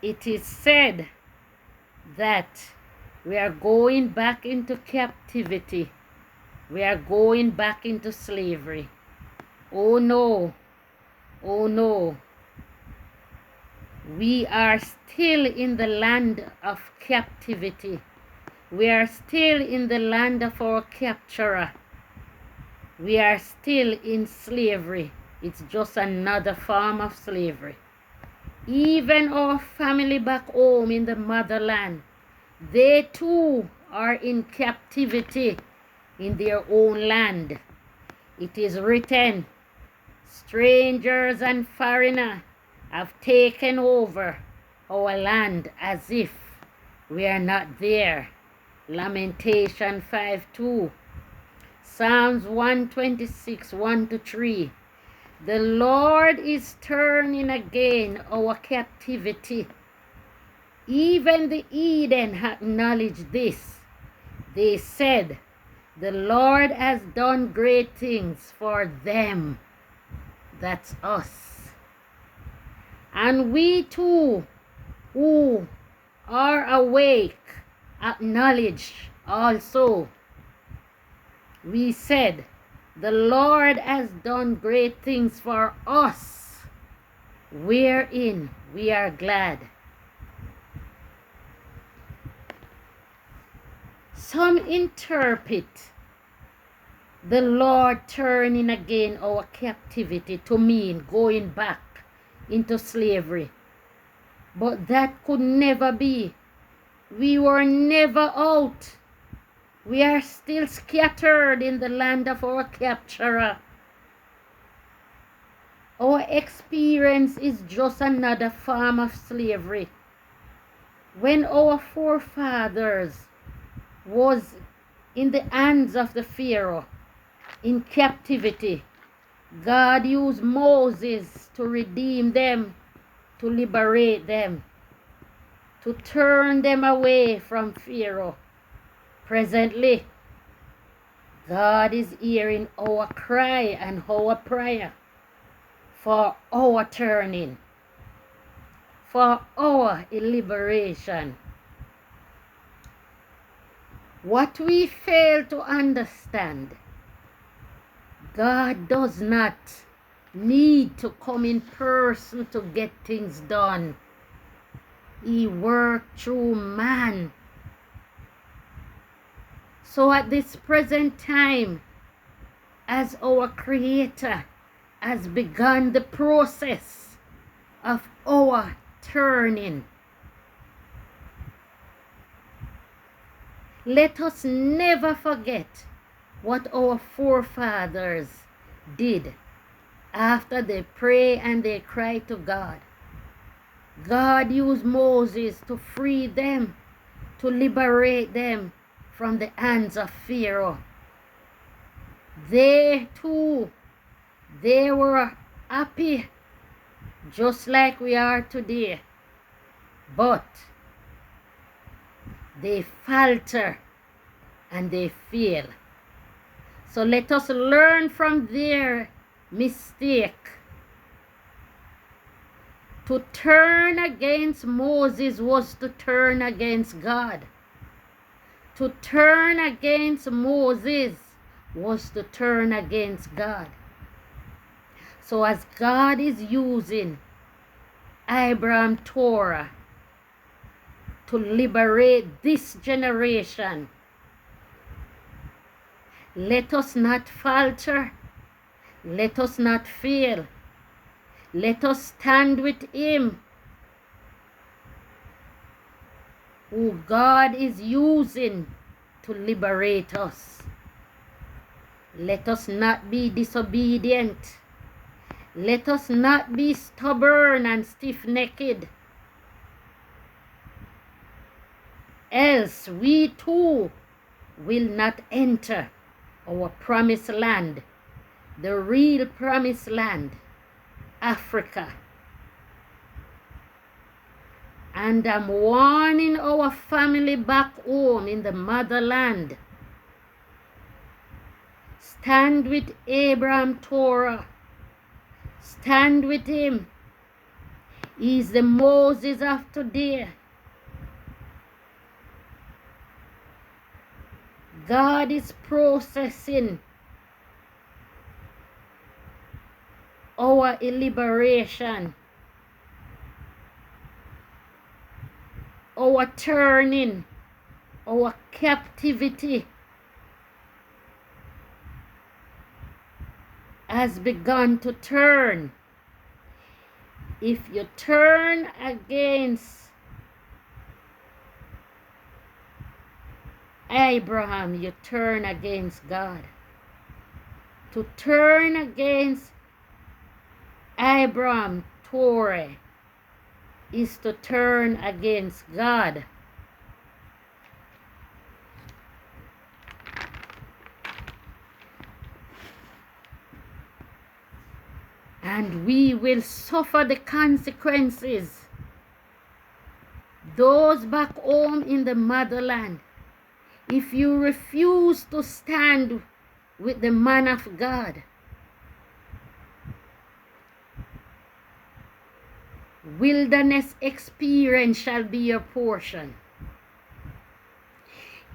it is said that we are going back into captivity. We are going back into slavery. Oh no, oh no. We are still in the land of captivity. We are still in the land of our capturer. We are still in slavery. It's just another form of slavery. Even our family back home in the motherland, they too are in captivity in their own land. It is written, strangers and foreigners have taken over our land as if we are not there. Lamentation 5:2. Psalms 126, 1-3. The Lord is turning again our captivity. Even the Eden acknowledged this. They said, the Lord has done great things for them. That's us. And we too, who are awake, acknowledge also. We said, the Lord has done great things for us, wherein we are glad. Some interpret the Lord turning again our captivity to mean going back into slavery. But that could never be. We were never out. We are still scattered in the land of our capturer. Our experience is just another form of slavery. When our forefathers was in the hands of the Pharaoh, in captivity, God used Moses to redeem them, to liberate them, to turn them away from Pharaoh. Presently, God is hearing our cry and our prayer for our turning, for our liberation. What we fail to understand, God does not need to come in person to get things done. He worked through man. So at this present time, as our Creator has begun the process of our turning, let us never forget what our forefathers did after they pray and they cry to God. God used Moses to free them, to liberate them from the hands of Pharaoh. They too, they were happy just like we are today, but they falter and they fail. So let us learn from their mistake. To turn against Moses was to turn against God. To turn against Moses was to turn against God. So as God is using Abraham Torah to liberate this generation, let us not falter. Let us not fail. Let us stand with him, who God is using to liberate us. Let us not be disobedient. Let us not be stubborn and stiff-necked. Else we too will not enter our promised land, the real promised land, Africa. And I'm warning our family back home in the motherland. Stand with Abraham Torah. Stand with him. He's the Moses of today. God is processing our liberation, our turning, our captivity has begun to turn. If you turn against Abraham, you turn against God. To turn against Abraham, Torah, is to turn against God. And we will suffer the consequences. Those back home in the motherland, if you refuse to stand with the man of God, wilderness experience shall be your portion.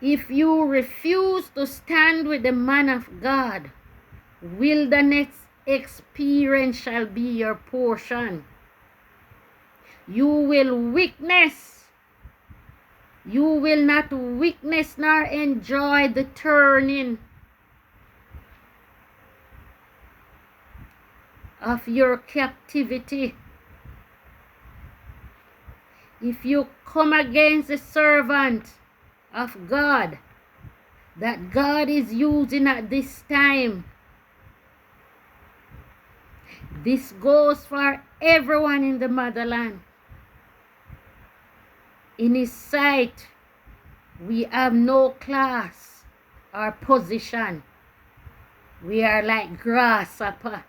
If you refuse to stand with the man of God, wilderness experience shall be your portion. You will witness. You will not witness nor enjoy the turning of your captivity. If you come against the servant of God that God is using at this time, this goes for everyone in the motherland. In His sight, we have no class or position. We are like grasshopper.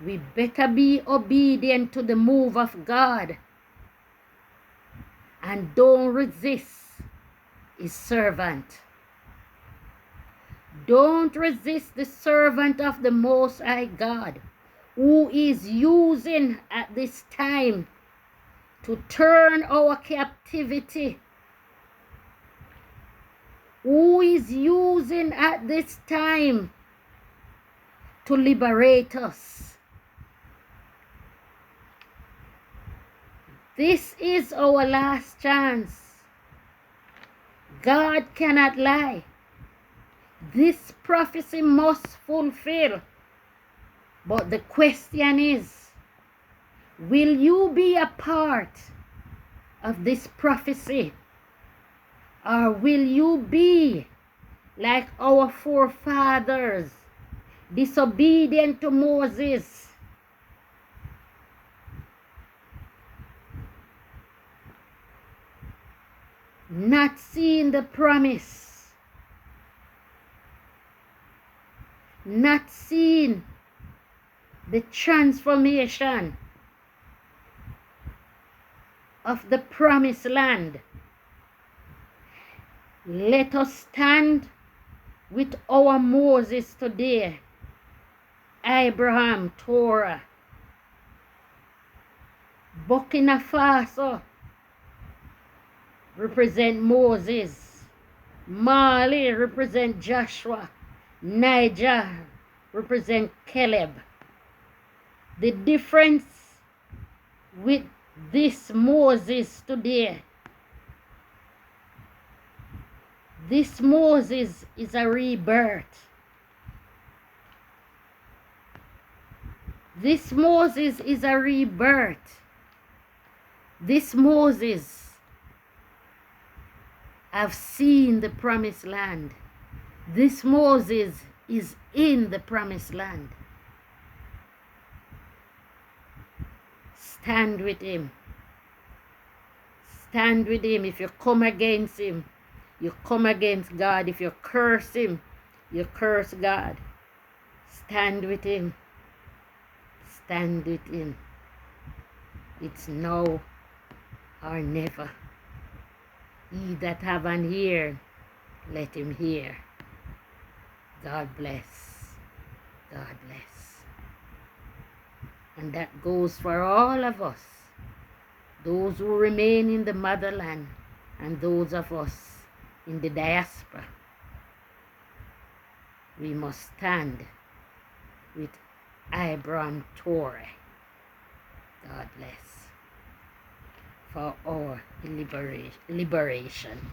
We better be obedient to the move of God and don't resist His servant. Don't resist the servant of the Most High God, who is using at this time to turn our captivity, who is using at this time to liberate us. This is our last chance. God cannot lie. This prophecy must fulfill. But the question is, will you be a part of this prophecy? Or will you be like our forefathers, disobedient to Moses? Not seeing the promise, not seeing the transformation of the promised land. Let us stand with our Moses today, Abraham, Torah, Burkina Faso represent Moses, Mali represent Joshua, Niger represent Caleb. The difference with this Moses today, this Moses is a rebirth. This Moses is a rebirth. This Moses have seen the promised land. This Moses is in the promised land. Stand with him. Stand with him. If you come against him, you come against God. If you curse him, you curse God. Stand with him. Stand with him. It's now or never. He that have an ear, let him hear. God bless. God bless. And that goes for all of us, those who remain in the motherland and those of us in the diaspora. We must stand with Abraham Torre, God bless, for our liberation.